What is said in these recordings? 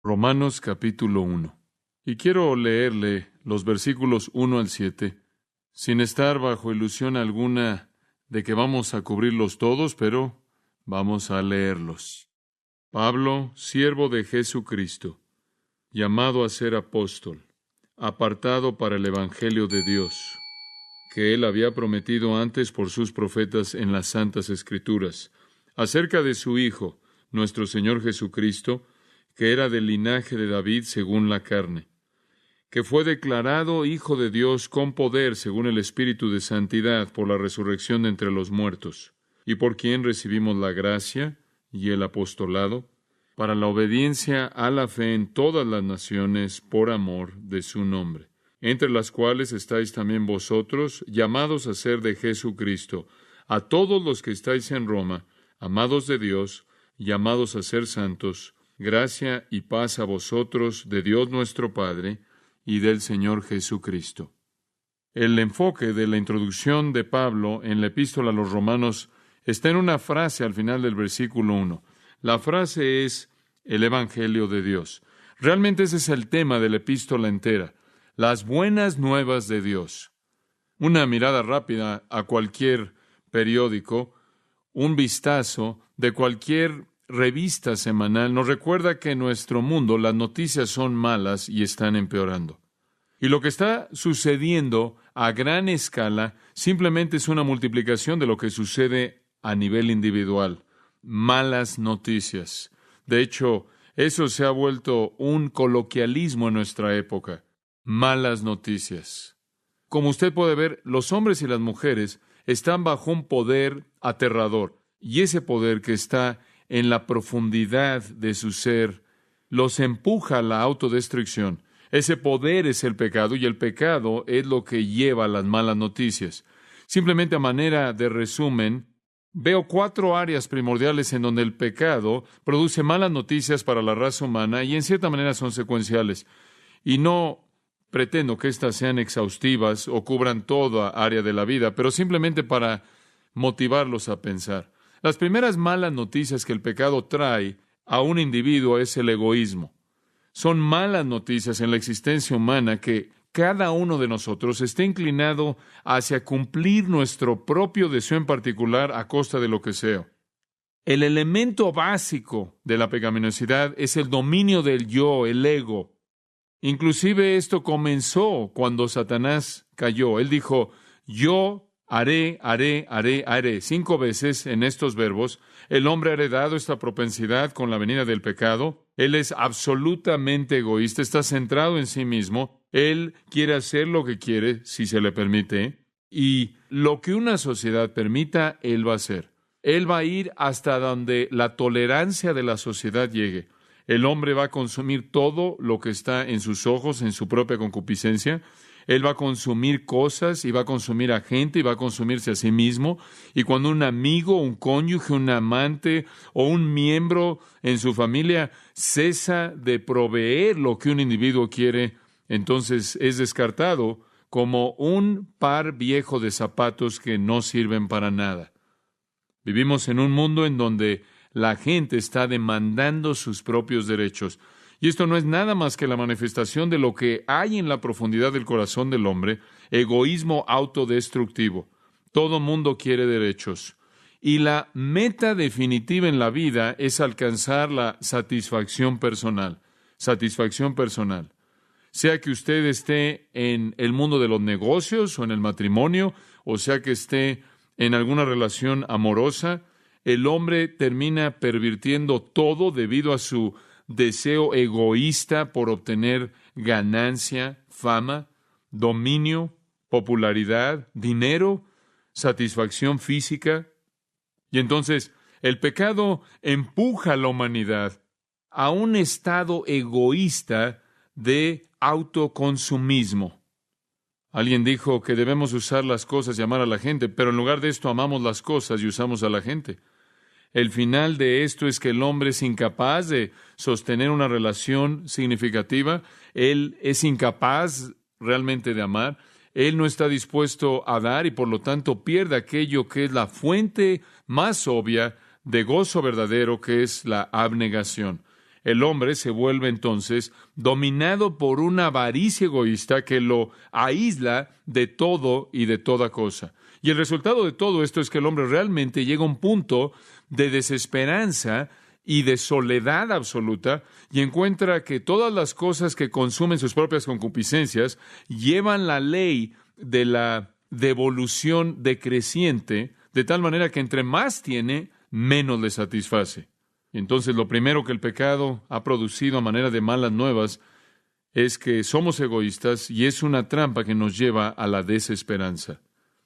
Romanos capítulo 1. Y quiero leerle los versículos 1 al 7, sin estar bajo ilusión alguna de que vamos a cubrirlos todos, pero vamos a leerlos. Pablo, siervo de Jesucristo, llamado a ser apóstol, apartado para el evangelio de Dios, que él había prometido antes por sus profetas en las santas Escrituras, acerca de su Hijo, nuestro Señor Jesucristo, que era del linaje de David según la carne, que fue declarado Hijo de Dios con poder según el Espíritu de santidad por la resurrección de entre los muertos, y por quien recibimos la gracia y el apostolado, para la obediencia a la fe en todas las naciones por amor de su nombre, entre las cuales estáis también vosotros, llamados a ser de Jesucristo, a todos los que estáis en Roma, amados de Dios, llamados a ser santos, gracia y paz a vosotros de Dios nuestro Padre y del Señor Jesucristo. El enfoque de la introducción de Pablo en la epístola a los Romanos está en una frase al final del versículo 1. La frase es el Evangelio de Dios. Realmente ese es el tema de la epístola entera, las buenas nuevas de Dios. Una mirada rápida a cualquier periódico, un vistazo de cualquier revista semanal nos recuerda que en nuestro mundo las noticias son malas y están empeorando. Y lo que está sucediendo a gran escala simplemente es una multiplicación de lo que sucede a nivel individual. Malas noticias. De hecho, eso se ha vuelto un coloquialismo en nuestra época. Malas noticias. Como usted puede ver, los hombres y las mujeres están bajo un poder aterrador. Y ese poder que está en la profundidad de su ser, los empuja a la autodestrucción. Ese poder es el pecado, y el pecado es lo que lleva a las malas noticias. Simplemente a manera de resumen, veo 4 áreas primordiales en donde el pecado produce malas noticias para la raza humana, y en cierta manera son secuenciales. Y no pretendo que éstas sean exhaustivas o cubran toda área de la vida, pero simplemente para motivarlos a pensar. Las primeras malas noticias que el pecado trae a un individuo es el egoísmo. Son malas noticias en la existencia humana que cada uno de nosotros esté inclinado hacia cumplir nuestro propio deseo en particular a costa de lo que sea. El elemento básico de la pecaminosidad es el dominio del yo, el ego. Inclusive esto comenzó cuando Satanás cayó. Él dijo, yo haré. 5 veces en estos verbos. El hombre ha heredado esta propensidad con la venida del pecado. Él es absolutamente egoísta, está centrado en sí mismo. Él quiere hacer lo que quiere, si se le permite. Y lo que una sociedad permita, él va a hacer. Él va a ir hasta donde la tolerancia de la sociedad llegue. El hombre va a consumir todo lo que está en sus ojos, en su propia concupiscencia. Él va a consumir cosas y va a consumir a gente y va a consumirse a sí mismo. Y cuando un amigo, un cónyuge, un amante o un miembro en su familia cesa de proveer lo que un individuo quiere, entonces es descartado como un par viejo de zapatos que no sirven para nada. Vivimos en un mundo en donde la gente está demandando sus propios derechos. Y esto no es nada más que la manifestación de lo que hay en la profundidad del corazón del hombre, egoísmo autodestructivo. Todo mundo quiere derechos. Y la meta definitiva en la vida es alcanzar la satisfacción personal. Satisfacción personal. Sea que usted esté en el mundo de los negocios o en el matrimonio, o sea que esté en alguna relación amorosa, el hombre termina pervirtiendo todo debido a su deseo egoísta por obtener ganancia, fama, dominio, popularidad, dinero, satisfacción física. Y entonces el pecado empuja a la humanidad a un estado egoísta de autoconsumismo. Alguien dijo que debemos usar las cosas y amar a la gente, pero en lugar de esto amamos las cosas y usamos a la gente. El final de esto es que el hombre es incapaz de sostener una relación significativa. Él es incapaz realmente de amar. Él no está dispuesto a dar y por lo tanto pierde aquello que es la fuente más obvia de gozo verdadero, que es la abnegación. El hombre se vuelve entonces dominado por una avaricia egoísta que lo aísla de todo y de toda cosa. Y el resultado de todo esto es que el hombre realmente llega a un punto de desesperanza y de soledad absoluta, y encuentra que todas las cosas que consumen sus propias concupiscencias llevan la ley de la devolución decreciente, de tal manera que entre más tiene, menos le satisface. Entonces, lo primero que el pecado ha producido a manera de malas nuevas es que somos egoístas, y es una trampa que nos lleva a la desesperanza.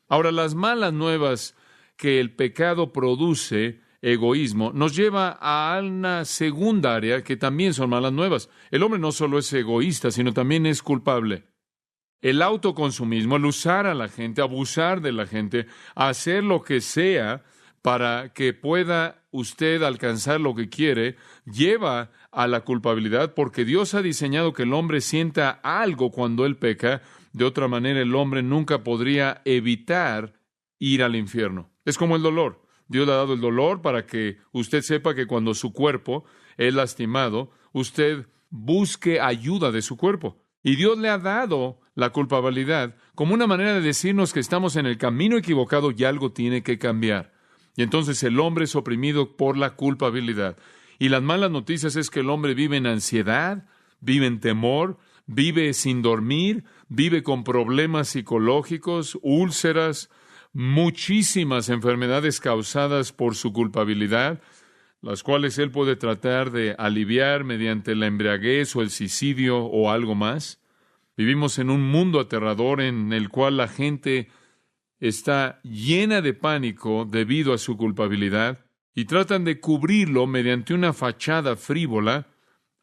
Ahora, las malas nuevas que el pecado produce, egoísmo, nos lleva a una segunda área que también son malas nuevas. El hombre no solo es egoísta, sino también es culpable. El autoconsumismo, el usar a la gente, abusar de la gente, hacer lo que sea para que pueda usted alcanzar lo que quiere, lleva a la culpabilidad, porque Dios ha diseñado que el hombre sienta algo cuando él peca. De otra manera, el hombre nunca podría evitar ir al infierno. Es como el dolor. Dios le ha dado el dolor para que usted sepa que cuando su cuerpo es lastimado, usted busque ayuda de su cuerpo. Y Dios le ha dado la culpabilidad como una manera de decirnos que estamos en el camino equivocado y algo tiene que cambiar. Y entonces el hombre es oprimido por la culpabilidad. Y las malas noticias es que el hombre vive en ansiedad, vive en temor, vive sin dormir, vive con problemas psicológicos, úlceras, muchísimas enfermedades causadas por su culpabilidad, las cuales él puede tratar de aliviar mediante la embriaguez o el suicidio o algo más. Vivimos en un mundo aterrador en el cual la gente está llena de pánico debido a su culpabilidad y tratan de cubrirlo mediante una fachada frívola.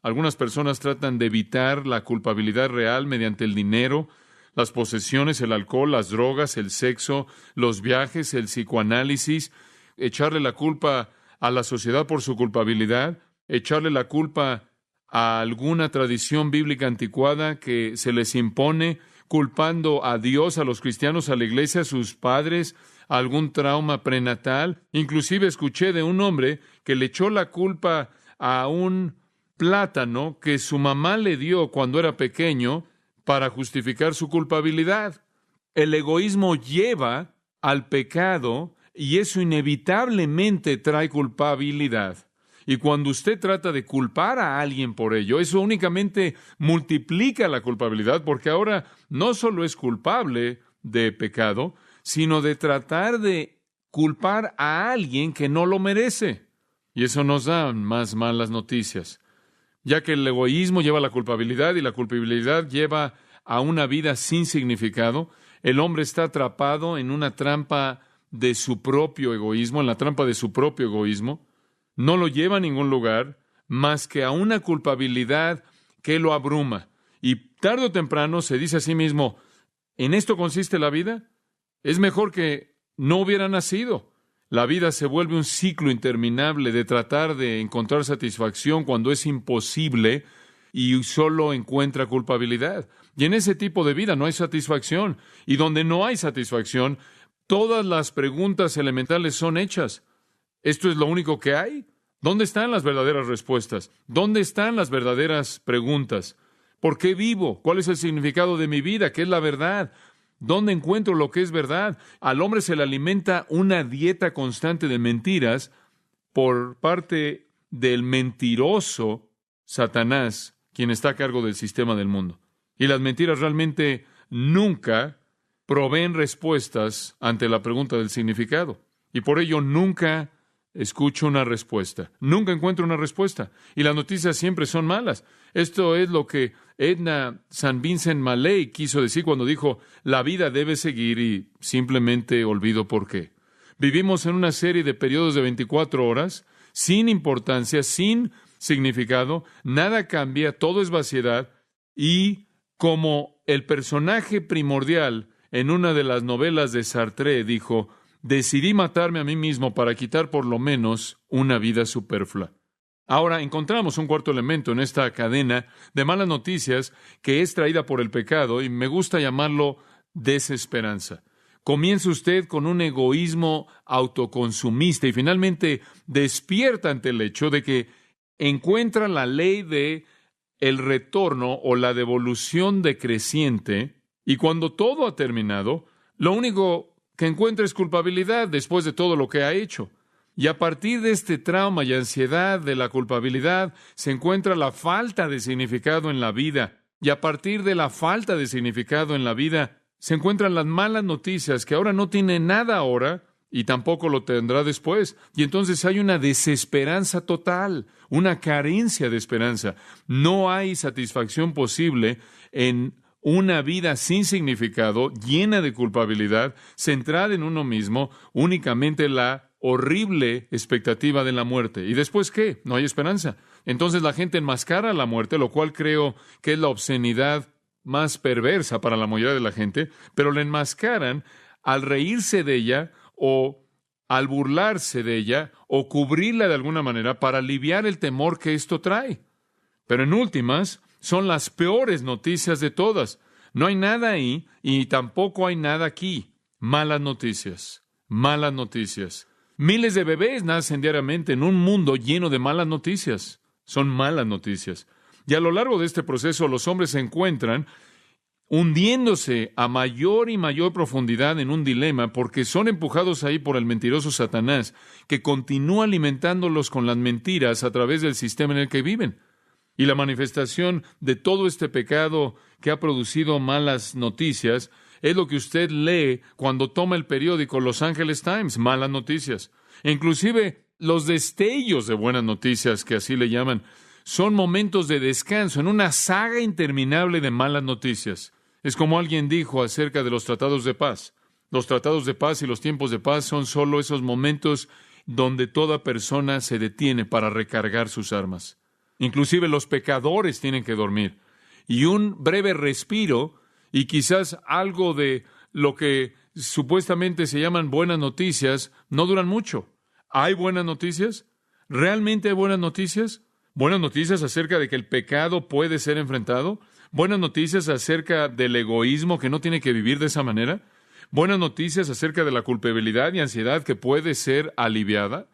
Algunas personas tratan de evitar la culpabilidad real mediante el dinero, las posesiones, el alcohol, las drogas, el sexo, los viajes, el psicoanálisis, echarle la culpa a la sociedad por su culpabilidad, echarle la culpa a alguna tradición bíblica anticuada que se les impone, culpando a Dios, a los cristianos, a la iglesia, a sus padres, a algún trauma prenatal. Inclusive escuché de un hombre que le echó la culpa a un plátano que su mamá le dio cuando era pequeño para justificar su culpabilidad. El egoísmo lleva al pecado y eso inevitablemente trae culpabilidad. Y cuando usted trata de culpar a alguien por ello, eso únicamente multiplica la culpabilidad, porque ahora no solo es culpable de pecado, sino de tratar de culpar a alguien que no lo merece. Y eso nos da más malas noticias, ya que el egoísmo lleva a la culpabilidad y la culpabilidad lleva a una vida sin significado. El hombre está atrapado en una trampa de su propio egoísmo, en la trampa de su propio egoísmo. No lo lleva a ningún lugar más que a una culpabilidad que lo abruma. Y tarde o temprano se dice a sí mismo, ¿en esto consiste la vida? Es mejor que no hubiera nacido. La vida se vuelve un ciclo interminable de tratar de encontrar satisfacción cuando es imposible y solo encuentra culpabilidad. Y en ese tipo de vida no hay satisfacción. Y donde no hay satisfacción, todas las preguntas elementales son hechas. ¿Esto es lo único que hay? ¿Dónde están las verdaderas respuestas? ¿Dónde están las verdaderas preguntas? ¿Por qué vivo? ¿Cuál es el significado de mi vida? ¿Qué es la verdad? ¿Dónde encuentro lo que es verdad? Al hombre se le alimenta una dieta constante de mentiras por parte del mentiroso Satanás, quien está a cargo del sistema del mundo. Y las mentiras realmente nunca proveen respuestas ante la pregunta del significado. Y por ello nunca escucho una respuesta. Nunca encuentro una respuesta. Y las noticias siempre son malas. Esto es lo que Edna St. Vincent Millay quiso decir cuando dijo, la vida debe seguir, y simplemente olvido por qué. Vivimos en una serie de periodos de 24 horas, sin importancia, sin significado, nada cambia, todo es vaciedad, y como el personaje primordial en una de las novelas de Sartre dijo, decidí matarme a mí mismo para quitar por lo menos una vida superflua. Ahora encontramos un cuarto elemento en esta cadena de malas noticias que es traída por el pecado, y me gusta llamarlo desesperanza. Comienza usted con un egoísmo autoconsumista y finalmente despierta ante el hecho de que encuentra la ley de el retorno o la devolución decreciente, y cuando todo ha terminado, lo único que encuentra es culpabilidad después de todo lo que ha hecho. Y a partir de este trauma y ansiedad de la culpabilidad, se encuentra la falta de significado en la vida. Y a partir de la falta de significado en la vida, se encuentran las malas noticias, que ahora no tiene nada ahora y tampoco lo tendrá después. Y entonces hay una desesperanza total, una carencia de esperanza. No hay satisfacción posible en una vida sin significado, llena de culpabilidad, centrada en uno mismo, únicamente la horrible expectativa de la muerte. ¿Y después qué? No hay esperanza. Entonces la gente enmascara la muerte, lo cual creo que es la obscenidad más perversa para la mayoría de la gente, pero la enmascaran al reírse de ella o al burlarse de ella o cubrirla de alguna manera para aliviar el temor que esto trae. Pero en últimas, son las peores noticias de todas. No hay nada ahí y tampoco hay nada aquí. Malas noticias. Malas noticias. Miles de bebés nacen diariamente en un mundo lleno de malas noticias. Son malas noticias. Y a lo largo de este proceso, los hombres se encuentran hundiéndose a mayor y mayor profundidad en un dilema porque son empujados ahí por el mentiroso Satanás, que continúa alimentándolos con las mentiras a través del sistema en el que viven. Y la manifestación de todo este pecado que ha producido malas noticias es lo que usted lee cuando toma el periódico Los Angeles Times, malas noticias. E inclusive los destellos de buenas noticias, que así le llaman, son momentos de descanso en una saga interminable de malas noticias. Es como alguien dijo acerca de los tratados de paz. Los tratados de paz y los tiempos de paz son solo esos momentos donde toda persona se detiene para recargar sus armas. Inclusive los pecadores tienen que dormir. Y un breve respiro y quizás algo de lo que supuestamente se llaman buenas noticias no duran mucho. ¿Hay buenas noticias? ¿Realmente hay buenas noticias? ¿Buenas noticias acerca de que el pecado puede ser enfrentado? ¿Buenas noticias acerca del egoísmo que no tiene que vivir de esa manera? ¿Buenas noticias acerca de la culpabilidad y ansiedad que puede ser aliviada?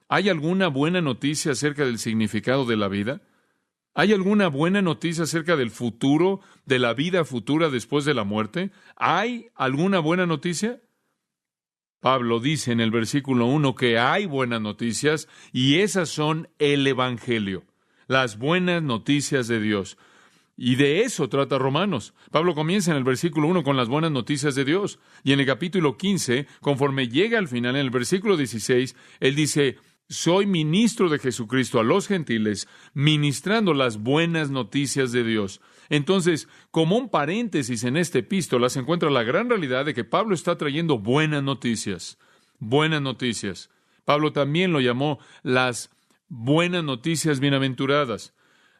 ¿Hay alguna buena noticia acerca del significado de la vida? ¿Hay alguna buena noticia acerca del futuro, de la vida futura después de la muerte? ¿Hay alguna buena noticia? Pablo dice en el versículo 1 que hay buenas noticias y esas son el Evangelio, las buenas noticias de Dios. Y de eso trata Romanos. Pablo comienza en el versículo 1 con las buenas noticias de Dios. Y en el capítulo 15, conforme llega al final, en el versículo 16, él dice: soy ministro de Jesucristo a los gentiles, ministrando las buenas noticias de Dios. Entonces, como un paréntesis en esta epístola, se encuentra la gran realidad de que Pablo está trayendo buenas noticias. Buenas noticias. Pablo también lo llamó las buenas noticias bienaventuradas.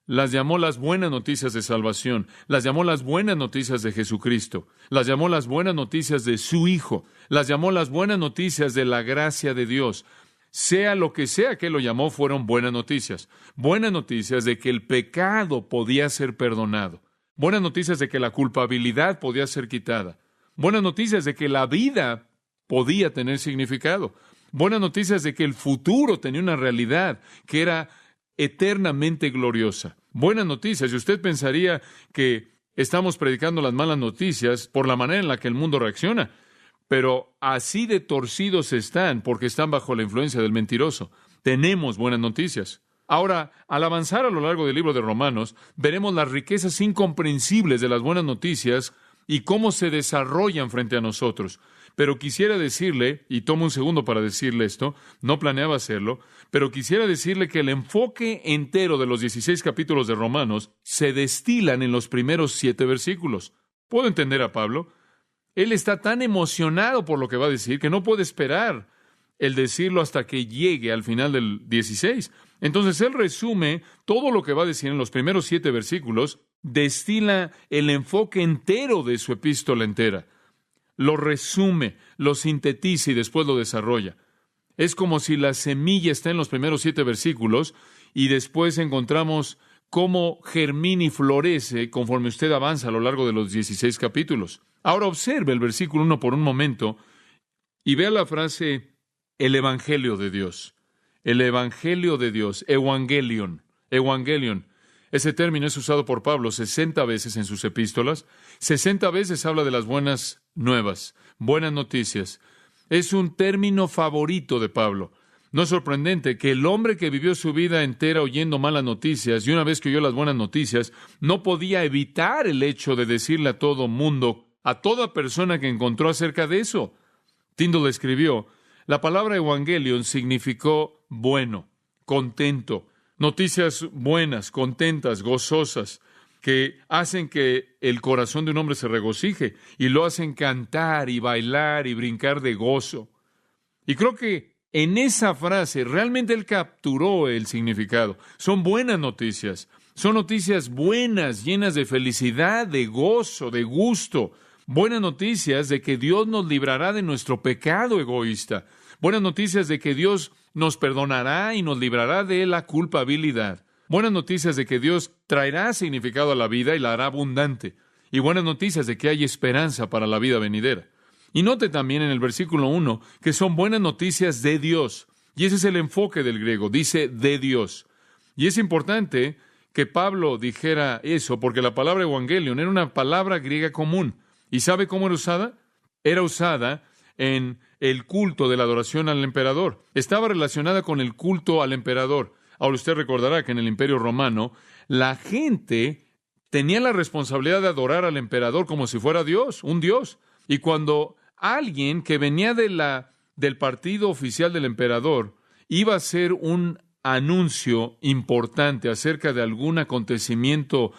Las llamó las buenas noticias de salvación. Las llamó las buenas noticias de Jesucristo. Las llamó las buenas noticias de su Hijo. Las llamó las buenas noticias de la gracia de Dios. Sea lo que sea que lo llamó, fueron buenas noticias. Buenas noticias de que el pecado podía ser perdonado. Buenas noticias de que la culpabilidad podía ser quitada. Buenas noticias de que la vida podía tener significado. Buenas noticias de que el futuro tenía una realidad que era eternamente gloriosa. Buenas noticias. Y usted pensaría que estamos predicando las malas noticias por la manera en la que el mundo reacciona. Pero así de torcidos están porque están bajo la influencia del mentiroso. Tenemos buenas noticias. Ahora, al avanzar a lo largo del libro de Romanos, veremos las riquezas incomprensibles de las buenas noticias y cómo se desarrollan frente a nosotros. Pero quisiera decirle, y tomo un segundo para decirle esto, no planeaba hacerlo, pero quisiera decirle que el enfoque entero de los 16 capítulos de Romanos se destilan en los primeros 7 versículos. ¿Puedo entender a Pablo? Él está tan emocionado por lo que va a decir que no puede esperar el decirlo hasta que llegue al final del 16. Entonces, él resume todo lo que va a decir en los primeros 7 versículos, destila el enfoque entero de su epístola entera. Lo resume, lo sintetiza y después lo desarrolla. Es como si la semilla está en los primeros 7 versículos y después encontramos cómo germina y florece conforme usted avanza a lo largo de los 16 capítulos. Ahora observe el versículo 1 por un momento y vea la frase, el Evangelio de Dios. El Evangelio de Dios, Evangelion. Evangelion. Ese término es usado por Pablo 60 veces en sus epístolas. 60 veces habla de las buenas nuevas, buenas noticias. Es un término favorito de Pablo. No es sorprendente que el hombre que vivió su vida entera oyendo malas noticias y una vez que oyó las buenas noticias, no podía evitar el hecho de decirle a todo mundo, a toda persona que encontró acerca de eso. Tyndall escribió, la palabra Evangelion significó bueno, contento, noticias buenas, contentas, gozosas, que hacen que el corazón de un hombre se regocije y lo hacen cantar y bailar y brincar de gozo. Y creo que en esa frase realmente él capturó el significado. Son buenas noticias, son noticias buenas, llenas de felicidad, de gozo, de gusto. Buenas noticias de que Dios nos librará de nuestro pecado egoísta. Buenas noticias de que Dios nos perdonará y nos librará de la culpabilidad. Buenas noticias de que Dios traerá significado a la vida y la hará abundante. Y buenas noticias de que hay esperanza para la vida venidera. Y note también en el versículo 1 que son buenas noticias de Dios. Y ese es el enfoque del griego, dice de Dios. Y es importante que Pablo dijera eso porque la palabra evangelion era una palabra griega común. ¿Y sabe cómo era usada? Era usada en el culto de la adoración al emperador. Estaba relacionada con el culto al emperador. Ahora usted recordará que en el Imperio Romano la gente tenía la responsabilidad de adorar al emperador como si fuera Dios, un Dios. Y cuando alguien que venía del partido oficial del emperador iba a hacer un anuncio importante acerca de algún acontecimiento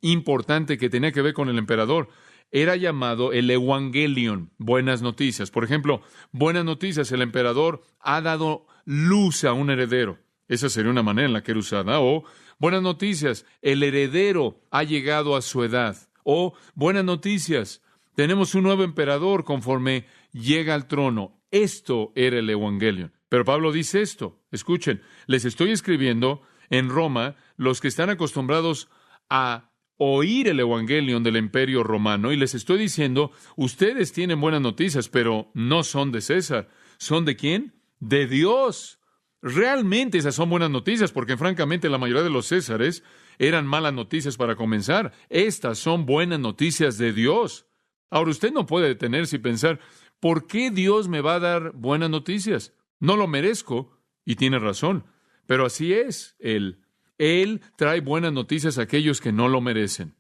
importante que tenía que ver con el emperador, era llamado el Evangelion, buenas noticias. Por ejemplo, buenas noticias, el emperador ha dado luz a un heredero. Esa sería una manera en la que era usada. O, buenas noticias, el heredero ha llegado a su edad. O, buenas noticias, tenemos un nuevo emperador conforme llega al trono. Esto era el Evangelion. Pero Pablo dice esto. Escuchen, les estoy escribiendo en Roma, los que están acostumbrados a oír el Evangelion del Imperio Romano, y les estoy diciendo, ustedes tienen buenas noticias, pero no son de César. ¿Son de quién? De Dios. Realmente esas son buenas noticias, porque francamente la mayoría de los Césares eran malas noticias para comenzar. Estas son buenas noticias de Dios. Ahora usted no puede detenerse y pensar, ¿por qué Dios me va a dar buenas noticias? No lo merezco, y tiene razón, pero así es Él. Él trae buenas noticias a aquellos que no lo merecen.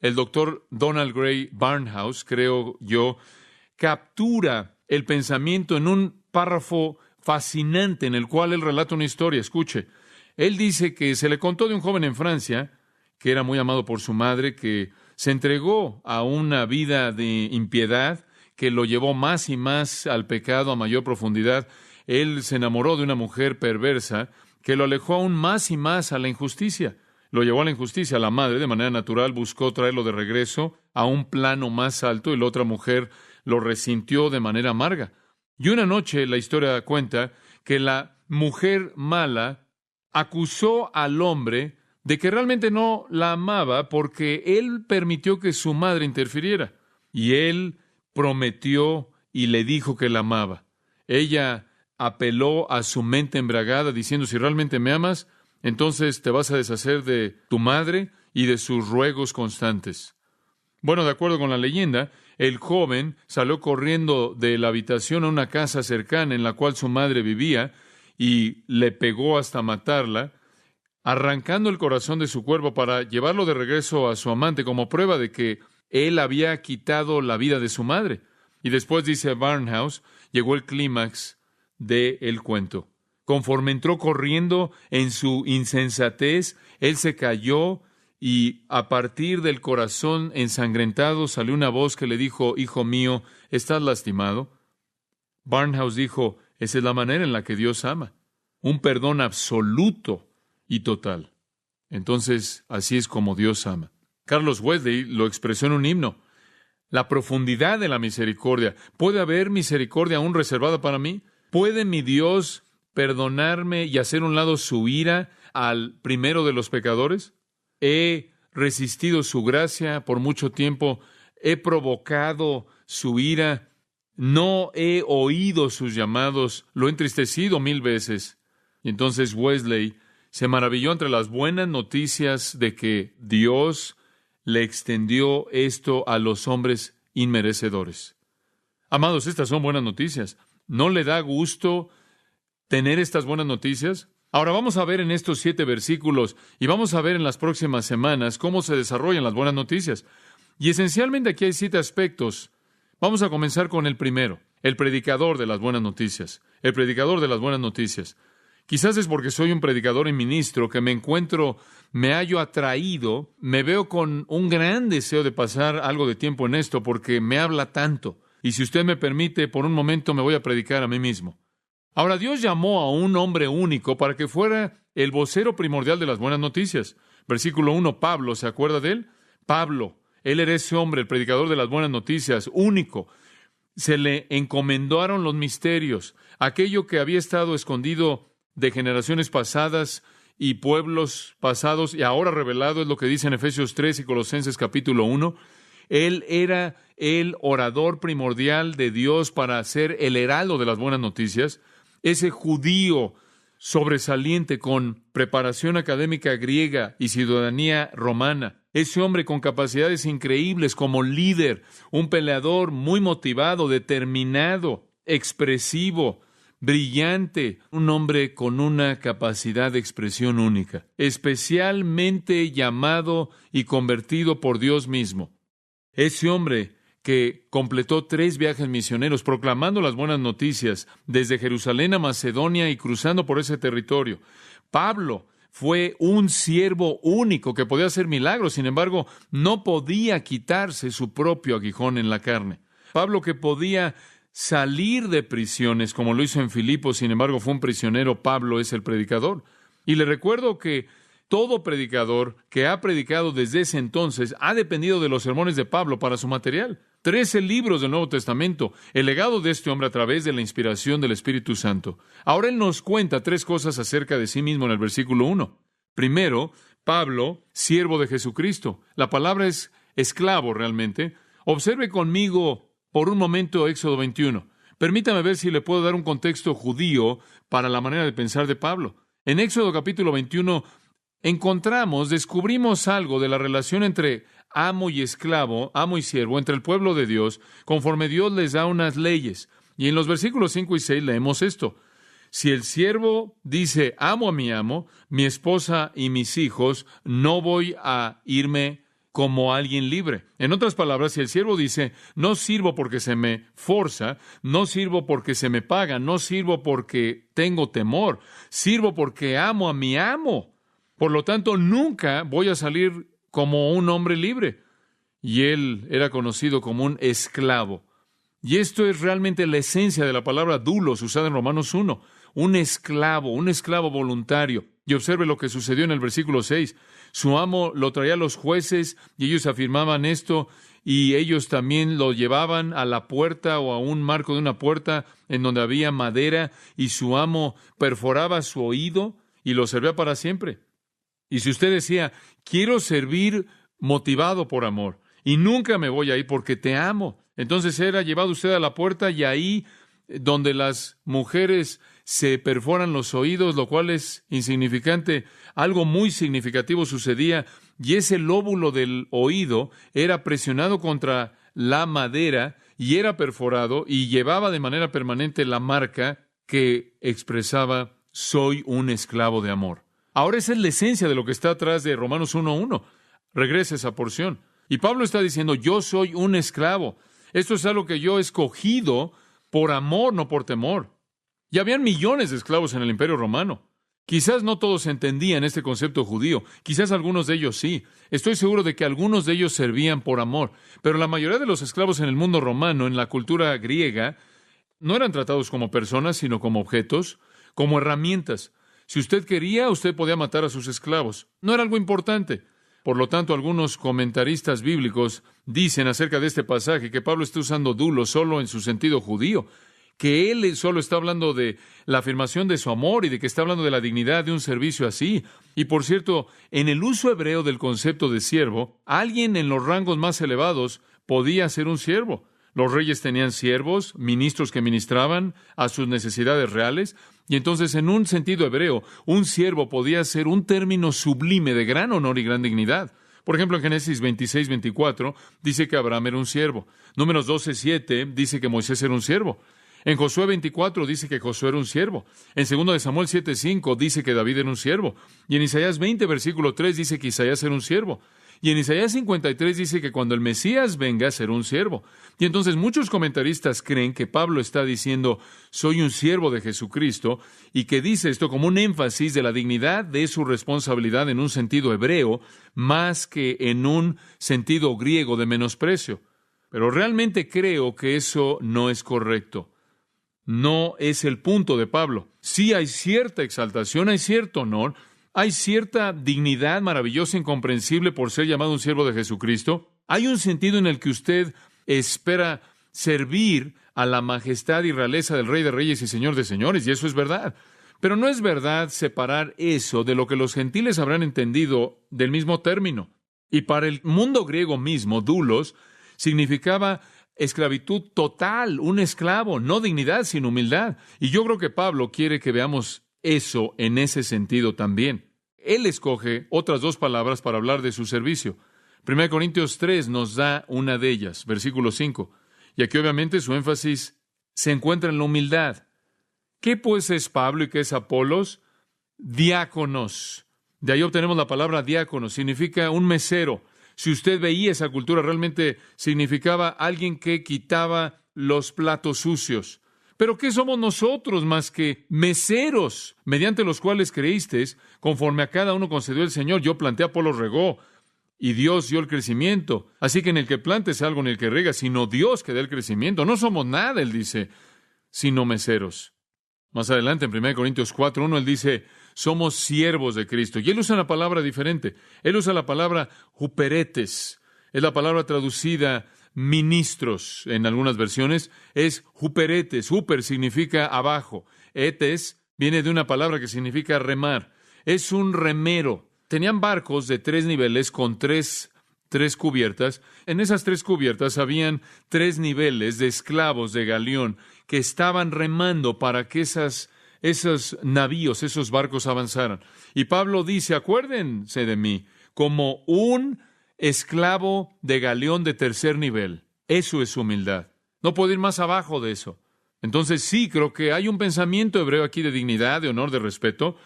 El doctor Donald Gray Barnhouse, creo yo, captura el pensamiento en un párrafo fascinante en el cual él relata una historia. Escuche, él dice que se le contó de un joven en Francia que era muy amado por su madre, que se entregó a una vida de impiedad que lo llevó más y más al pecado a mayor profundidad. Él se enamoró de una mujer perversa que lo alejó aún más y más a la injusticia. Lo llevó a la injusticia. La madre, de manera natural, buscó traerlo de regreso a un plano más alto y la otra mujer lo resintió de manera amarga. Y una noche la historia cuenta que la mujer mala acusó al hombre de que realmente no la amaba porque él permitió que su madre interfiriera. Y él prometió y le dijo que la amaba. Ella apeló a su mente embriagada diciendo, si realmente me amas, entonces te vas a deshacer de tu madre y de sus ruegos constantes. Bueno, de acuerdo con la leyenda, el joven salió corriendo de la habitación a una casa cercana en la cual su madre vivía y le pegó hasta matarla, arrancando el corazón de su cuerpo para llevarlo de regreso a su amante como prueba de que él había quitado la vida de su madre. Y después, dice Barnhouse, llegó el clímax del cuento. Conforme entró corriendo en su insensatez, él se cayó y a partir del corazón ensangrentado salió una voz que le dijo, hijo mío, ¿estás lastimado? Barnhouse dijo, esa es la manera en la que Dios ama, un perdón absoluto y total. Entonces, así es como Dios ama. Carlos Wesley lo expresó en un himno. La profundidad de la misericordia. ¿Puede haber misericordia aún reservada para mí? ¿Puede mi Dios perdonarme y hacer a un lado su ira al primero de los pecadores? He resistido su gracia por mucho tiempo, he provocado su ira, no he oído sus llamados, lo he entristecido 1000 veces. Y entonces Wesley se maravilló entre las buenas noticias de que Dios le extendió esto a los hombres inmerecedores. Amados, estas son buenas noticias. ¿No le da gusto tener estas buenas noticias? Ahora vamos a ver en estos 7 versículos y vamos a ver en las próximas semanas cómo se desarrollan las buenas noticias. Y esencialmente aquí hay 7 aspectos. Vamos a comenzar con el primero, el predicador de las buenas noticias. El predicador de las buenas noticias. Quizás es porque soy un predicador y ministro que me hallo atraído, me veo con un gran deseo de pasar algo de tiempo en esto porque me habla tanto. Y si usted me permite, por un momento me voy a predicar a mí mismo. Ahora, Dios llamó a un hombre único para que fuera el vocero primordial de las buenas noticias. Versículo 1, Pablo, ¿se acuerda de él? Pablo, él era ese hombre, el predicador de las buenas noticias, único. Se le encomendaron los misterios, aquello que había estado escondido de generaciones pasadas y pueblos pasados, y ahora revelado, es lo que dice en Efesios 3 y Colosenses capítulo 1. Él era el orador primordial de Dios para ser el heraldo de las buenas noticias, ese judío sobresaliente con preparación académica griega y ciudadanía romana, ese hombre con capacidades increíbles como líder, un peleador muy motivado, determinado, expresivo, brillante, un hombre con una capacidad de expresión única, especialmente llamado y convertido por Dios mismo. Ese hombre que completó 3 viajes misioneros proclamando las buenas noticias desde Jerusalén a Macedonia y cruzando por ese territorio. Pablo fue un siervo único que podía hacer milagros, sin embargo, no podía quitarse su propio aguijón en la carne. Pablo, que podía salir de prisiones, como lo hizo en Filipos, sin embargo, fue un prisionero. Pablo es el predicador. Y le recuerdo que todo predicador que ha predicado desde ese entonces ha dependido de los sermones de Pablo para su material. 13 libros del Nuevo Testamento, el legado de este hombre a través de la inspiración del Espíritu Santo. Ahora él nos cuenta 3 cosas acerca de sí mismo en el versículo 1. Primero, Pablo, siervo de Jesucristo. La palabra es esclavo realmente. Observe conmigo por un momento Éxodo 21. Permítame ver si le puedo dar un contexto judío para la manera de pensar de Pablo. En Éxodo capítulo 21 descubrimos algo de la relación entre amo y esclavo, amo y siervo, entre el pueblo de Dios, conforme Dios les da unas leyes. Y en los versículos 5 y 6 leemos esto. Si el siervo dice, amo a mi amo, mi esposa y mis hijos, no voy a irme como alguien libre. En otras palabras, si el siervo dice, no sirvo porque se me forza, no sirvo porque se me paga, no sirvo porque tengo temor, sirvo porque amo a mi amo. Por lo tanto, nunca voy a salir como un hombre libre. Y él era conocido como un esclavo. Y esto es realmente la esencia de la palabra doulos usada en Romanos 1. Un esclavo voluntario. Y observe lo que sucedió en el versículo 6. Su amo lo traía a los jueces y ellos afirmaban esto y ellos también lo llevaban a la puerta o a un marco de una puerta en donde había madera y su amo perforaba su oído y lo servía para siempre. Y si usted decía, quiero servir motivado por amor y nunca me voy a ir porque te amo, entonces era llevado usted a la puerta y ahí donde las mujeres se perforan los oídos, lo cual es insignificante, algo muy significativo sucedía y ese lóbulo del oído era presionado contra la madera y era perforado y llevaba de manera permanente la marca que expresaba, soy un esclavo de amor. Ahora esa es la esencia de lo que está atrás de Romanos 1:1. Regresa esa porción. Y Pablo está diciendo, yo soy un esclavo. Esto es algo que yo he escogido por amor, no por temor. Y habían millones de esclavos en el Imperio Romano. Quizás no todos entendían este concepto judío. Quizás algunos de ellos sí. Estoy seguro de que algunos de ellos servían por amor. Pero la mayoría de los esclavos en el mundo romano, en la cultura griega, no eran tratados como personas, sino como objetos, como herramientas. Si usted quería, usted podía matar a sus esclavos. No era algo importante. Por lo tanto, algunos comentaristas bíblicos dicen acerca de este pasaje que Pablo está usando doulos solo en su sentido judío, que él solo está hablando de la afirmación de su amor y de que está hablando de la dignidad de un servicio así. Y por cierto, en el uso hebreo del concepto de siervo, alguien en los rangos más elevados podía ser un siervo. Los reyes tenían siervos, ministros que ministraban a sus necesidades reales, Y entonces, en un sentido hebreo, un siervo podía ser un término sublime de gran honor y gran dignidad. Por ejemplo, en Génesis 26-24 dice que Abraham era un siervo. Números 12-7 dice que Moisés era un siervo. En Josué 24 dice que Josué era un siervo. En 2 de Samuel 7:5 dice que David era un siervo. Y en Isaías 20, versículo 3 dice que Isaías era un siervo. Y en Isaías 53 dice que cuando el Mesías venga será un siervo. Y entonces muchos comentaristas creen que Pablo está diciendo, soy un siervo de Jesucristo, y que dice esto como un énfasis de la dignidad de su responsabilidad en un sentido hebreo, más que en un sentido griego de menosprecio. Pero realmente creo que eso no es correcto. No es el punto de Pablo. Sí hay cierta exaltación, hay cierto honor, hay cierta dignidad maravillosa e incomprensible por ser llamado un siervo de Jesucristo. Hay un sentido en el que usted espera servir a la majestad y realeza del Rey de Reyes y Señor de Señores, y eso es verdad. Pero no es verdad separar eso de lo que los gentiles habrán entendido del mismo término. Y para el mundo griego mismo, doulos significaba esclavitud total, un esclavo, no dignidad, sino humildad. Y yo creo que Pablo quiere que veamos eso en ese sentido también. Él escoge otras dos palabras para hablar de su servicio. 1 Corintios 3 nos da una de ellas, versículo 5. Y aquí obviamente su énfasis se encuentra en la humildad. ¿Qué pues es Pablo y qué es Apolos? Diáconos. De ahí obtenemos la palabra diácono, significa un mesero. Si usted veía esa cultura, realmente significaba alguien que quitaba los platos sucios. ¿Pero qué somos nosotros más que meseros, mediante los cuales creísteis, conforme a cada uno concedió el Señor? Yo planté, Apolos regó, y Dios dio el crecimiento. Así que en el que plantes algo, en el que rega, sino Dios que da el crecimiento. No somos nada, él dice, sino meseros. Más adelante, en 1 Corintios 4:1, él dice, somos siervos de Cristo. Y él usa una palabra diferente. Él usa la palabra huperetes. Es la palabra traducida ministros en algunas versiones. Es huperetes. Huper significa abajo. Etes viene de una palabra que significa remar. Es un remero. Tenían barcos de 3 niveles con tres cubiertas. En esas 3 cubiertas habían 3 niveles de esclavos de galeón que estaban remando para que esos navíos, esos barcos avanzaran. Y Pablo dice, acuérdense de mí, como un esclavo de galeón de 3er nivel. Eso es humildad. No puedo ir más abajo de eso. Entonces sí, creo que hay un pensamiento hebreo aquí de dignidad, de honor, de respeto,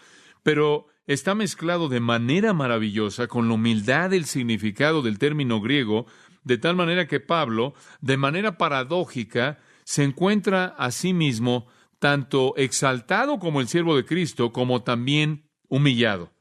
pero está mezclado de manera maravillosa con la humildad del significado del término griego, de tal manera que Pablo, de manera paradójica, se encuentra a sí mismo tanto exaltado como el siervo de Cristo, como también humillado.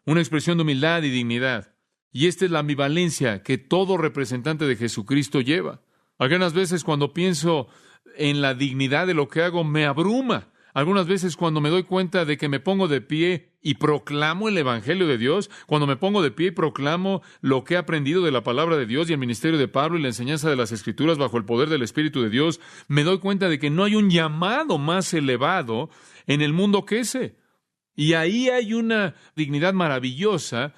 Una expresión de humildad y dignidad. Y esta es la ambivalencia que todo representante de Jesucristo lleva. Algunas veces cuando pienso en la dignidad de lo que hago, me abruma. Algunas veces cuando me doy cuenta de que me pongo de pie y proclamo el Evangelio de Dios, cuando me pongo de pie y proclamo lo que he aprendido de la palabra de Dios y el ministerio de Pablo y la enseñanza de las Escrituras bajo el poder del Espíritu de Dios, me doy cuenta de que no hay un llamado más elevado en el mundo que ese. Y ahí hay una dignidad maravillosa,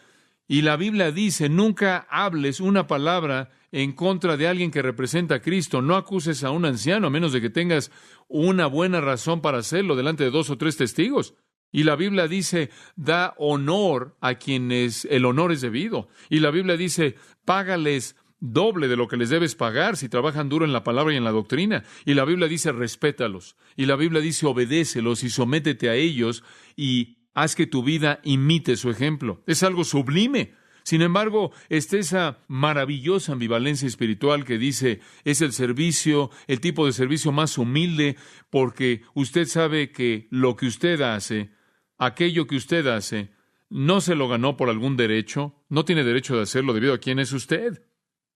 y la Biblia dice, nunca hables una palabra en contra de alguien que representa a Cristo. No acuses a un anciano, a menos de que tengas una buena razón para hacerlo delante de 2 o 3 testigos. Y la Biblia dice, da honor a quienes el honor es debido. Y la Biblia dice, págales doble de lo que les debes pagar si trabajan duro en la palabra y en la doctrina. Y la Biblia dice, respétalos. Y la Biblia dice, obedécelos y sométete a ellos y haz que tu vida imite su ejemplo. Es algo sublime. Sin embargo, está esa maravillosa ambivalencia espiritual que dice, es el servicio, el tipo de servicio más humilde, porque usted sabe que lo que usted hace, aquello que usted hace, no se lo ganó por algún derecho, no tiene derecho de hacerlo debido a quién es usted.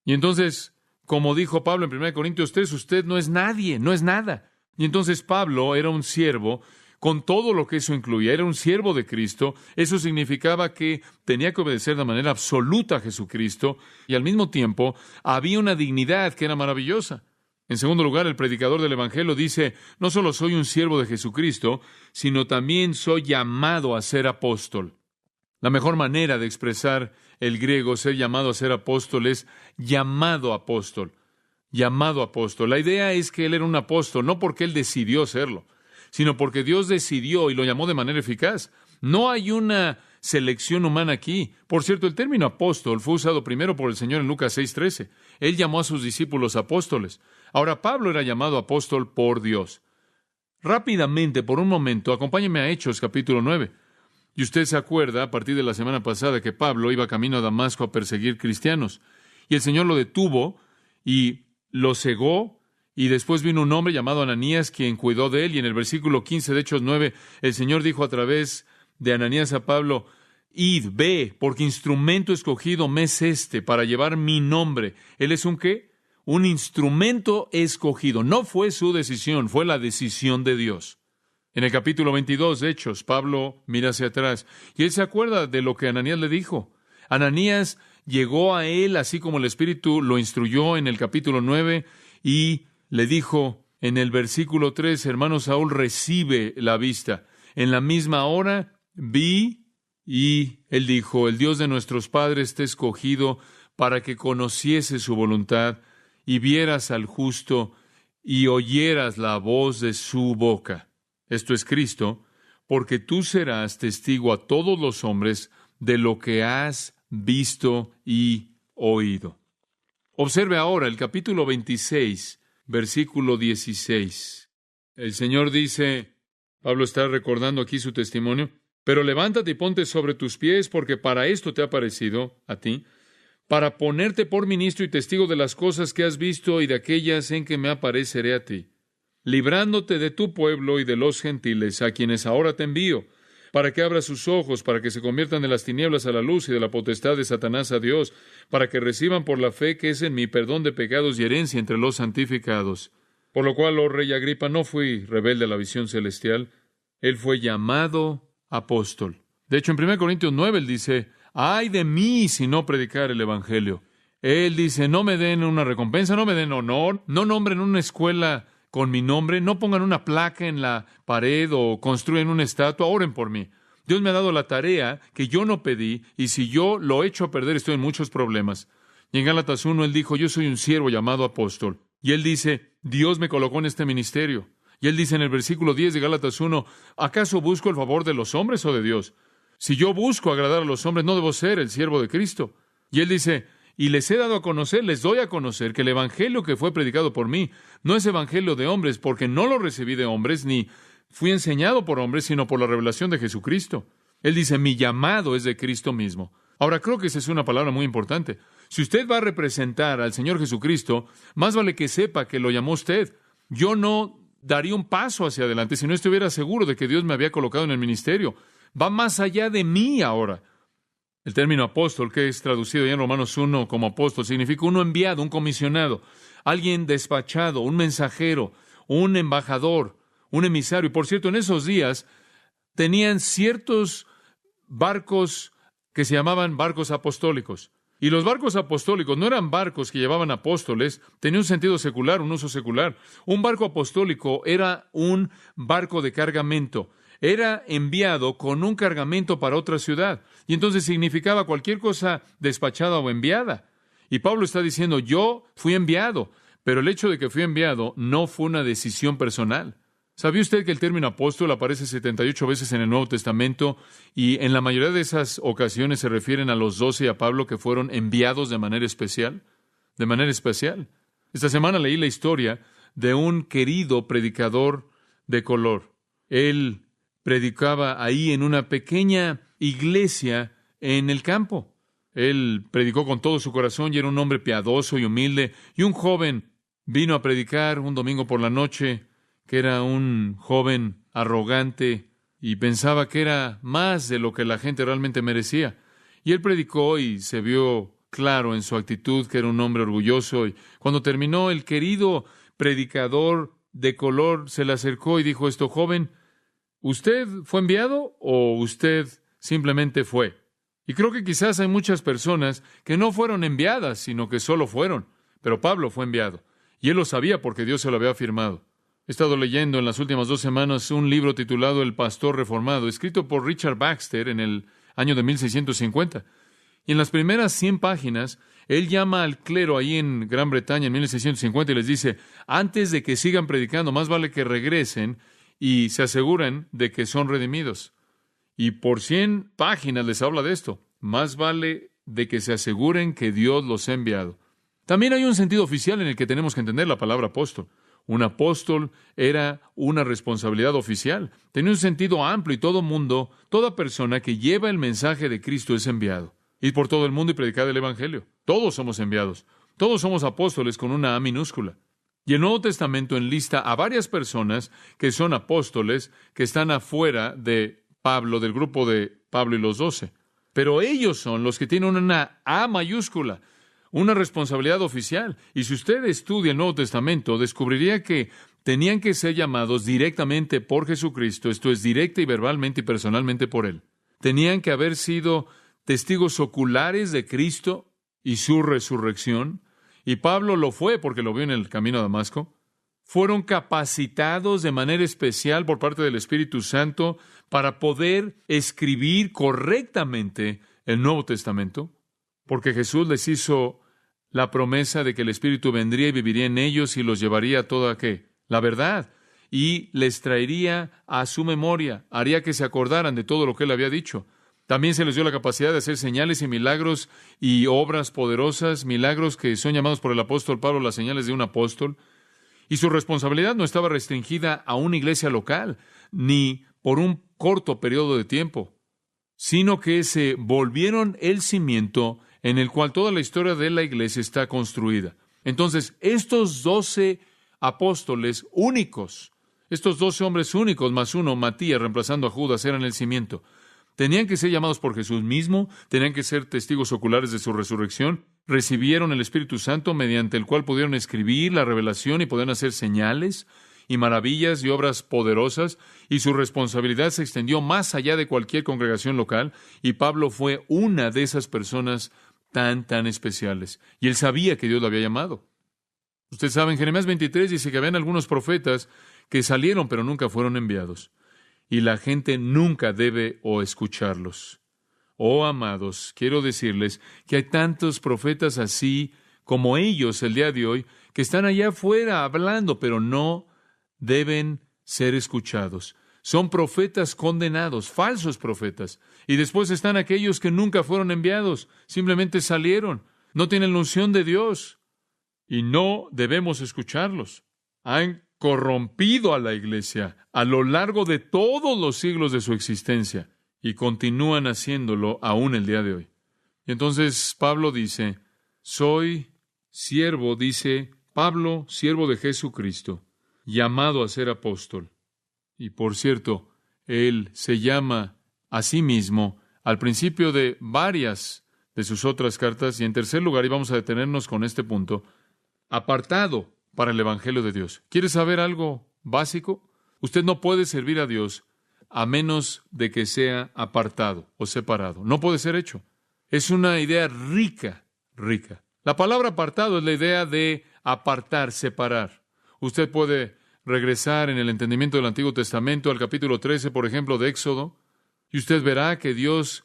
Y entonces, como dijo Pablo en 1 Corintios 3, usted no es nadie, no es nada. Y entonces Pablo era un siervo, con todo lo que eso incluía, era un siervo de Cristo. Eso significaba que tenía que obedecer de manera absoluta a Jesucristo y al mismo tiempo había una dignidad que era maravillosa. En segundo lugar, el predicador del Evangelio dice, no solo soy un siervo de Jesucristo, sino también soy llamado a ser apóstol. La mejor manera de expresar el griego, ser llamado a ser apóstol, es llamado apóstol. Llamado apóstol. La idea es que él era un apóstol, no porque él decidió serlo, sino porque Dios decidió y lo llamó de manera eficaz. No hay una selección humana aquí. Por cierto, el término apóstol fue usado primero por el Señor en Lucas 6:13. Él llamó a sus discípulos apóstoles. Ahora, Pablo era llamado apóstol por Dios. Rápidamente, por un momento, acompáñeme a Hechos capítulo 9. Y usted se acuerda, a partir de la semana pasada, que Pablo iba camino a Damasco a perseguir cristianos. Y el Señor lo detuvo y lo cegó. Y después vino un hombre llamado Ananías, quien cuidó de él. Y en el versículo 15 de Hechos 9, el Señor dijo a través de Ananías a Pablo: id, ve, porque instrumento escogido me es este para llevar mi nombre. ¿Él es un qué? Un instrumento escogido. No fue su decisión, fue la decisión de Dios. En el capítulo 22 de Hechos, Pablo mira hacia atrás y él se acuerda de lo que Ananías le dijo. Ananías llegó a él así como el Espíritu lo instruyó en el capítulo 9 y le dijo en el versículo 3, hermano Saúl, recibe la vista. En la misma hora vi y él dijo: el Dios de nuestros padres te ha escogido para que conociese su voluntad y vieras al justo y oyeras la voz de su boca. Esto es Cristo, porque tú serás testigo a todos los hombres de lo que has visto y oído. Observe ahora el capítulo 26, versículo 16. El Señor dice, Pablo está recordando aquí su testimonio: pero levántate y ponte sobre tus pies, porque para esto te ha parecido a ti, para ponerte por ministro y testigo de las cosas que has visto y de aquellas en que me apareceré a ti, librándote de tu pueblo y de los gentiles, a quienes ahora te envío, para que abras sus ojos, para que se conviertan de las tinieblas a la luz y de la potestad de Satanás a Dios, para que reciban por la fe que es en mí perdón de pecados y herencia entre los santificados. Por lo cual, oh rey Agripa, no fui rebelde a la visión celestial. Él fue llamado apóstol. De hecho, en 1 Corintios 9, él dice: ay de mí si no predicar el evangelio. Él dice: no me den una recompensa, no me den honor, no nombren una escuela con mi nombre, no pongan una placa en la pared o construyan una estatua, oren por mí. Dios me ha dado la tarea que yo no pedí, y si yo lo echo a perder, estoy en muchos problemas. Y en Gálatas 1, él dijo: yo soy un siervo llamado apóstol. Y él dice: Dios me colocó en este ministerio. Y él dice en el versículo 10 de Gálatas 1, ¿acaso busco el favor de los hombres o de Dios? Si yo busco agradar a los hombres, no debo ser el siervo de Cristo. Y él dice: y les he dado a conocer, les doy a conocer que el evangelio que fue predicado por mí no es evangelio de hombres, porque no lo recibí de hombres, ni fui enseñado por hombres, sino por la revelación de Jesucristo. Él dice: mi llamado es de Cristo mismo. Ahora, creo que esa es una palabra muy importante. Si usted va a representar al Señor Jesucristo, más vale que sepa que lo llamó usted. Yo no daría un paso hacia adelante si no estuviera seguro de que Dios me había colocado en el ministerio. Va más allá de mí ahora. El término apóstol, que es traducido ya en Romanos 1 como apóstol, significa uno enviado, un comisionado, alguien despachado, un mensajero, un embajador, un emisario. Y por cierto, en esos días tenían ciertos barcos que se llamaban barcos apostólicos. Y los barcos apostólicos no eran barcos que llevaban apóstoles, tenía un sentido secular, un uso secular. Un barco apostólico era un barco de cargamento. Era enviado con un cargamento para otra ciudad. Y entonces significaba cualquier cosa despachada o enviada. Y Pablo está diciendo: yo fui enviado, pero el hecho de que fui enviado no fue una decisión personal. ¿Sabía usted que el término apóstol aparece 78 veces en el Nuevo Testamento y en la mayoría de esas ocasiones se refieren a los 12 y a Pablo, que fueron enviados de manera especial? De manera especial. Esta semana leí la historia de un querido predicador de color. Él predicaba ahí en una pequeña iglesia en el campo. Él predicó con todo su corazón y era un hombre piadoso y humilde. Y un joven vino a predicar un domingo por la noche, que era un joven arrogante y pensaba que era más de lo que la gente realmente merecía. Y él predicó y se vio claro en su actitud que era un hombre orgulloso. Y cuando terminó, el querido predicador de color se le acercó y dijo esto: joven, ¿usted fue enviado o usted simplemente fue? Y creo que quizás hay muchas personas que no fueron enviadas, sino que solo fueron. Pero Pablo fue enviado. Y él lo sabía porque Dios se lo había afirmado. He estado leyendo en las últimas 2 semanas un libro titulado El Pastor Reformado, escrito por Richard Baxter en el año de 1650. Y en las primeras 100 páginas, él llama al clero ahí en Gran Bretaña en 1650 y les dice: antes de que sigan predicando, más vale que regresen y se aseguren de que son redimidos. Y por 100 páginas les habla de esto. Más vale de que se aseguren que Dios los ha enviado. También hay un sentido oficial en el que tenemos que entender la palabra apóstol. Un apóstol era una responsabilidad oficial. Tenía un sentido amplio y todo mundo, toda persona que lleva el mensaje de Cristo es enviado. Ir por todo el mundo y predicar el Evangelio. Todos somos enviados. Todos somos apóstoles con una A minúscula. Y el Nuevo Testamento enlista a varias personas que son apóstoles, que están afuera de Pablo, del grupo de Pablo y los 12. Pero ellos son los que tienen una A mayúscula, una responsabilidad oficial. Y si usted estudia el Nuevo Testamento, descubriría que tenían que ser llamados directamente por Jesucristo, esto es, directa y verbalmente y personalmente por Él. Tenían que haber sido testigos oculares de Cristo y su resurrección. Y Pablo lo fue porque lo vio en el camino a Damasco. Fueron capacitados de manera especial por parte del Espíritu Santo para poder escribir correctamente el Nuevo Testamento, porque Jesús les hizo la promesa de que el Espíritu vendría y viviría en ellos y los llevaría a toda ¿qué? La verdad, y les traería a su memoria, haría que se acordaran de todo lo que Él había dicho. También se les dio la capacidad de hacer señales y milagros y obras poderosas, milagros que son llamados por el apóstol Pablo las señales de un apóstol. Y su responsabilidad no estaba restringida a una iglesia local, ni por un corto periodo de tiempo, sino que se volvieron el cimiento en el cual toda la historia de la iglesia está construida. Entonces, estos 12 apóstoles únicos, estos 12 hombres únicos, más uno, Matías, reemplazando a Judas, eran el cimiento. Tenían que ser llamados por Jesús mismo, tenían que ser testigos oculares de su resurrección, recibieron el Espíritu Santo mediante el cual pudieron escribir la revelación y podían hacer señales y maravillas y obras poderosas, y su responsabilidad se extendió más allá de cualquier congregación local, y Pablo fue una de esas personas tan especiales, y él sabía que Dios lo había llamado. Usted sabe, en Jeremías 23 dice que habían algunos profetas que salieron pero nunca fueron enviados. Y la gente nunca debe escucharlos. Oh, amados, quiero decirles que hay tantos profetas así como ellos el día de hoy, que están allá afuera hablando, pero no deben ser escuchados. Son profetas condenados, falsos profetas. Y después están aquellos que nunca fueron enviados, simplemente salieron, no tienen la unción de Dios, y no debemos escucharlos. Han corrompido a la iglesia a lo largo de todos los siglos de su existencia y continúan haciéndolo aún el día de hoy. Y entonces Pablo dice, soy siervo, dice Pablo, siervo de Jesucristo, llamado a ser apóstol. Y por cierto, él se llama a sí mismo al principio de varias de sus otras cartas, y en tercer lugar, y vamos a detenernos con este punto, apartado para el Evangelio de Dios. ¿Quiere saber algo básico? Usted no puede servir a Dios a menos de que sea apartado o separado. No puede ser hecho. Es una idea rica. La palabra apartado es la idea de apartar, separar. Usted puede regresar en el entendimiento del Antiguo Testamento al capítulo 13, por ejemplo, de Éxodo, y usted verá que Dios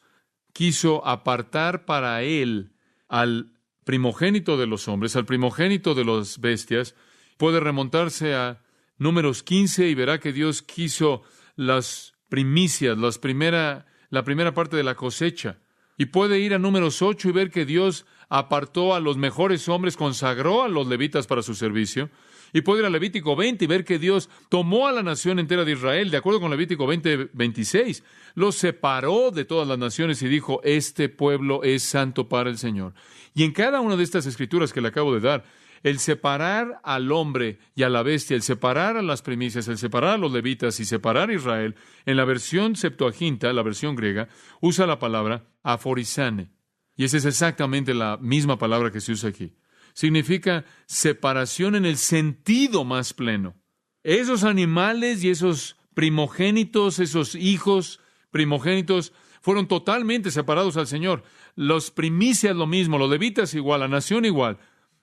quiso apartar para Él al primogénito de los hombres, al primogénito de las bestias. Puede remontarse a Números 15 y verá que Dios quiso las primicias, la primera parte de la cosecha. Y puede ir a Números 8 y ver que Dios apartó a los mejores hombres, consagró a los levitas para su servicio. Y puede ir a Levítico 20 y ver que Dios tomó a la nación entera de Israel, de acuerdo con Levítico 20:26, los separó de todas las naciones y dijo, este pueblo es santo para el Señor. Y en cada una de estas escrituras que le acabo de dar, el separar al hombre y a la bestia, el separar a las primicias, el separar a los levitas y separar a Israel, en la versión Septuaginta, la versión griega, usa la palabra aforizane. Y esa es exactamente la misma palabra que se usa aquí. Significa separación en el sentido más pleno. Esos animales y esos primogénitos, esos hijos primogénitos, fueron totalmente separados al Señor. Los primicias lo mismo, los levitas igual, la nación igual.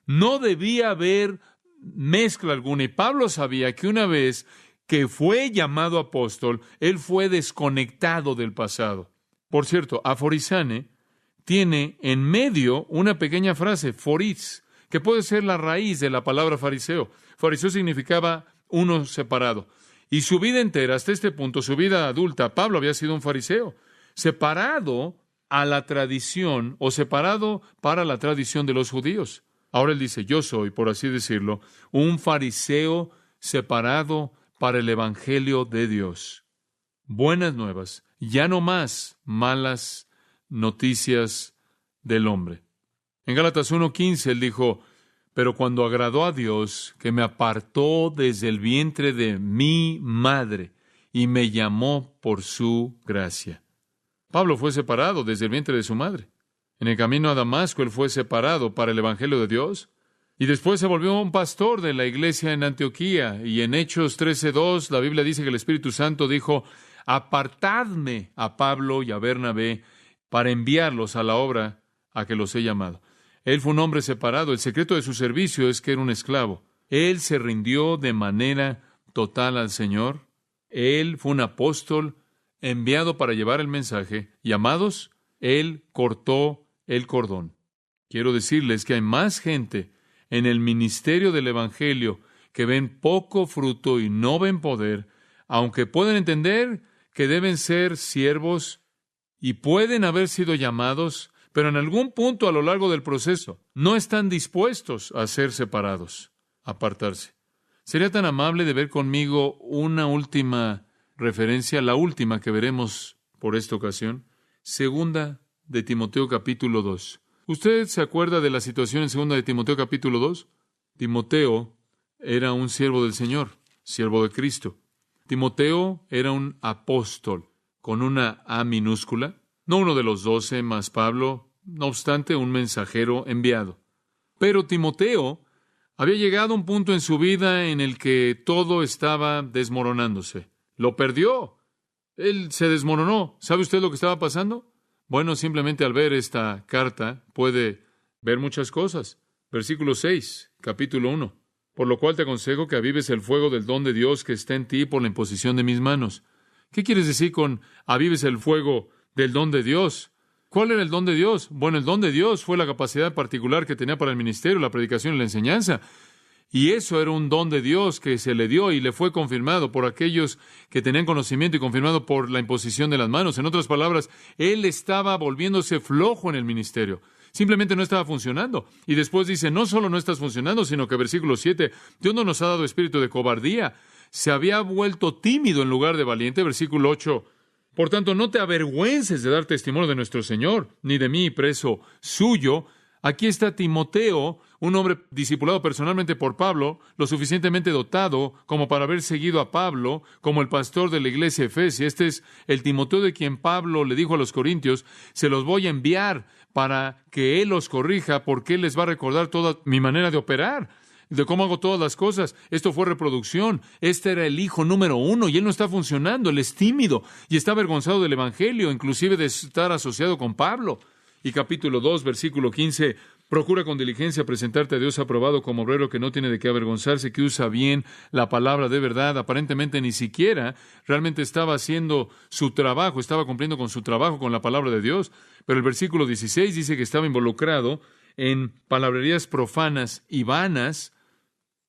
No debía haber mezcla alguna. Y Pablo sabía que una vez que fue llamado apóstol, él fue desconectado del pasado. Por cierto, aforizane tiene en medio una pequeña frase, foriz, que puede ser la raíz de la palabra fariseo. Fariseo significaba uno separado. Y su vida entera, hasta este punto, su vida adulta, Pablo había sido un fariseo, separado a la tradición o separado para la tradición de los judíos. Ahora él dice, yo soy, por así decirlo, un fariseo separado para el evangelio de Dios. Buenas nuevas, ya no más malas noticias del hombre. En Gálatas 1:15 él dijo, pero cuando agradó a Dios, que me apartó desde el vientre de mi madre y me llamó por su gracia. Pablo fue separado desde el vientre de su madre. En el camino a Damasco él fue separado para el evangelio de Dios. Y después se volvió un pastor de la iglesia en Antioquía. Y en Hechos 13:2 la Biblia dice que el Espíritu Santo dijo, apartadme a Pablo y a Bernabé para enviarlos a la obra a que los he llamado. Él fue un hombre separado. El secreto de su servicio es que era un esclavo. Él se rindió de manera total al Señor. Él fue un apóstol enviado para llevar el mensaje. Y amados, él cortó el cordón. Quiero decirles que hay más gente en el ministerio del Evangelio que ven poco fruto y no ven poder, aunque pueden entender que deben ser siervos y pueden haber sido llamados, pero en algún punto a lo largo del proceso no están dispuestos a ser separados, a apartarse. ¿Sería tan amable de ver conmigo una última referencia, la última que veremos por esta ocasión? Segunda de Timoteo capítulo 2. ¿Usted se acuerda de la situación en segunda de Timoteo capítulo 2? Timoteo era un siervo del Señor, siervo de Cristo. Timoteo era un apóstol con una A minúscula, no uno de los 12 más Pablo, no obstante un mensajero enviado. Pero Timoteo había llegado a un punto en su vida en el que todo estaba desmoronándose. Lo perdió. Él se desmoronó. ¿Sabe usted lo que estaba pasando? Bueno, simplemente al ver esta carta puede ver muchas cosas. Versículo 6, capítulo 1. Por lo cual te aconsejo que avives el fuego del don de Dios que está en ti por la imposición de mis manos. ¿Qué quieres decir con avives el fuego del don de Dios? ¿Cuál era el don de Dios? Bueno, el don de Dios fue la capacidad particular que tenía para el ministerio, la predicación y la enseñanza. Y eso era un don de Dios que se le dio y le fue confirmado por aquellos que tenían conocimiento y confirmado por la imposición de las manos. En otras palabras, él estaba volviéndose flojo en el ministerio. Simplemente no estaba funcionando. Y después dice, no solo no estás funcionando, sino que versículo 7, Dios no nos ha dado espíritu de cobardía. Se había vuelto tímido en lugar de valiente. Versículo 8, por tanto, no te avergüences de dar testimonio de nuestro Señor, ni de mí, preso suyo. Aquí está Timoteo, un hombre discipulado personalmente por Pablo, lo suficientemente dotado como para haber seguido a Pablo como el pastor de la iglesia Efesia. Este es el Timoteo de quien Pablo le dijo a los corintios, se los voy a enviar para que él los corrija, porque él les va a recordar toda mi manera de operar, de cómo hago todas las cosas. Esto fue reproducción. Este era el hijo número 1 y él no está funcionando. Él es tímido y está avergonzado del evangelio, inclusive de estar asociado con Pablo. Y capítulo 2, versículo 15, procura con diligencia presentarte a Dios aprobado como obrero que no tiene de qué avergonzarse, que usa bien la palabra de verdad. Aparentemente ni siquiera realmente estaba haciendo su trabajo, estaba cumpliendo con su trabajo con la palabra de Dios. Pero el versículo 16 dice que estaba involucrado en palabrerías profanas y vanas,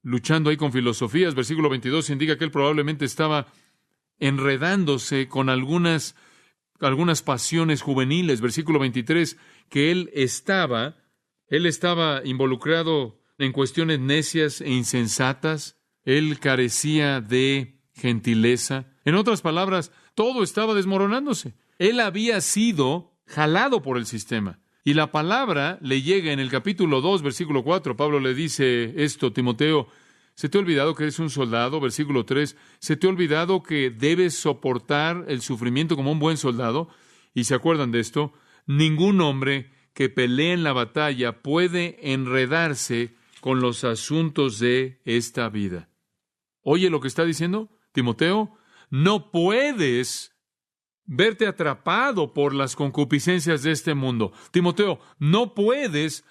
luchando ahí con filosofías. Versículo 22 indica que él probablemente estaba enredándose con algunas pasiones juveniles. Versículo 23, que él estaba involucrado en cuestiones necias e insensatas. Él carecía de gentileza. En otras palabras, todo estaba desmoronándose. Él había sido jalado por el sistema. Y la palabra le llega en el capítulo 2, versículo 4. Pablo le dice esto, Timoteo, ¿se te ha olvidado que eres un soldado? Versículo 3, ¿se te ha olvidado que debes soportar el sufrimiento como un buen soldado? Y se acuerdan de esto, ningún hombre que pelee en la batalla puede enredarse con los asuntos de esta vida. ¿Oye lo que está diciendo Timoteo? No puedes verte atrapado por las concupiscencias de este mundo. Timoteo, no puedes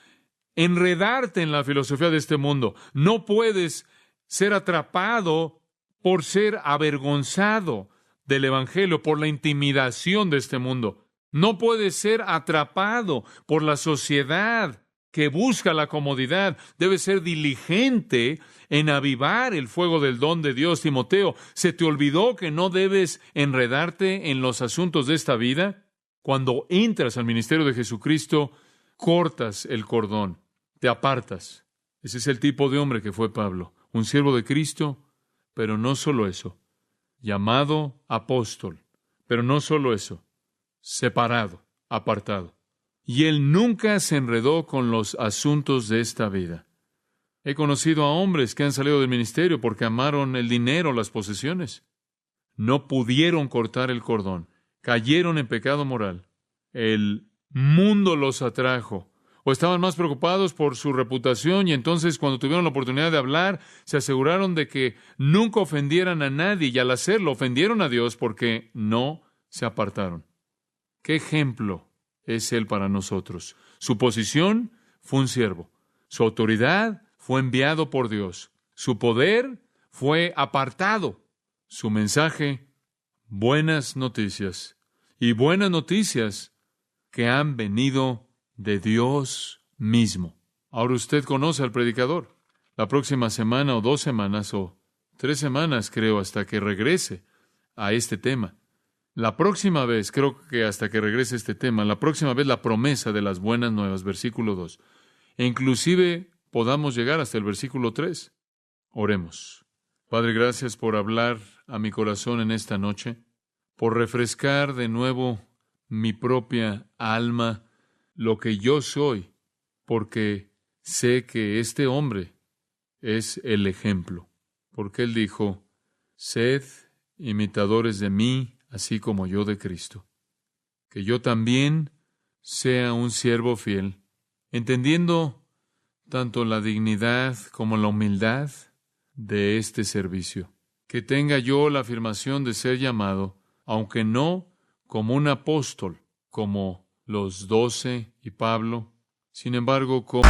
enredarte en la filosofía de este mundo. No puedes ser atrapado por ser avergonzado del evangelio, por la intimidación de este mundo. No puedes ser atrapado por la sociedad que busca la comodidad. Debes ser diligente en avivar el fuego del don de Dios. Timoteo, ¿se te olvidó que no debes enredarte en los asuntos de esta vida? Cuando entras al ministerio de Jesucristo, cortas el cordón, te apartas. Ese es el tipo de hombre que fue Pablo, un siervo de Cristo, pero no solo eso, llamado apóstol, pero no solo eso, separado, apartado. Y él nunca se enredó con los asuntos de esta vida. He conocido a hombres que han salido del ministerio porque amaron el dinero, las posesiones. No pudieron cortar el cordón. Cayeron en pecado moral. El mundo los atrajo. O estaban más preocupados por su reputación y entonces cuando tuvieron la oportunidad de hablar, se aseguraron de que nunca ofendieran a nadie y al hacerlo ofendieron a Dios porque no se apartaron. ¿Qué ejemplo es Él para nosotros? Su posición fue un siervo. Su autoridad fue enviado por Dios. Su poder fue apartado. Su mensaje, buenas noticias. Y buenas noticias que han venido de Dios mismo. Ahora usted conoce al predicador. La próxima semana o 2 semanas o 3 semanas, creo, hasta que regrese a este tema. La próxima vez, creo que hasta que regrese este tema, la próxima vez la promesa de las buenas nuevas, versículo 2. E inclusive podamos llegar hasta el versículo 3. Oremos. Padre, gracias por hablar a mi corazón en esta noche, por refrescar de nuevo mi propia alma, lo que yo soy, porque sé que este hombre es el ejemplo. Porque Él dijo, sed imitadores de mí, así como yo de Cristo. Que yo también sea un siervo fiel, entendiendo tanto la dignidad como la humildad de este servicio. Que tenga yo la afirmación de ser llamado, aunque no como un apóstol, como los 12 y Pablo, sin embargo, como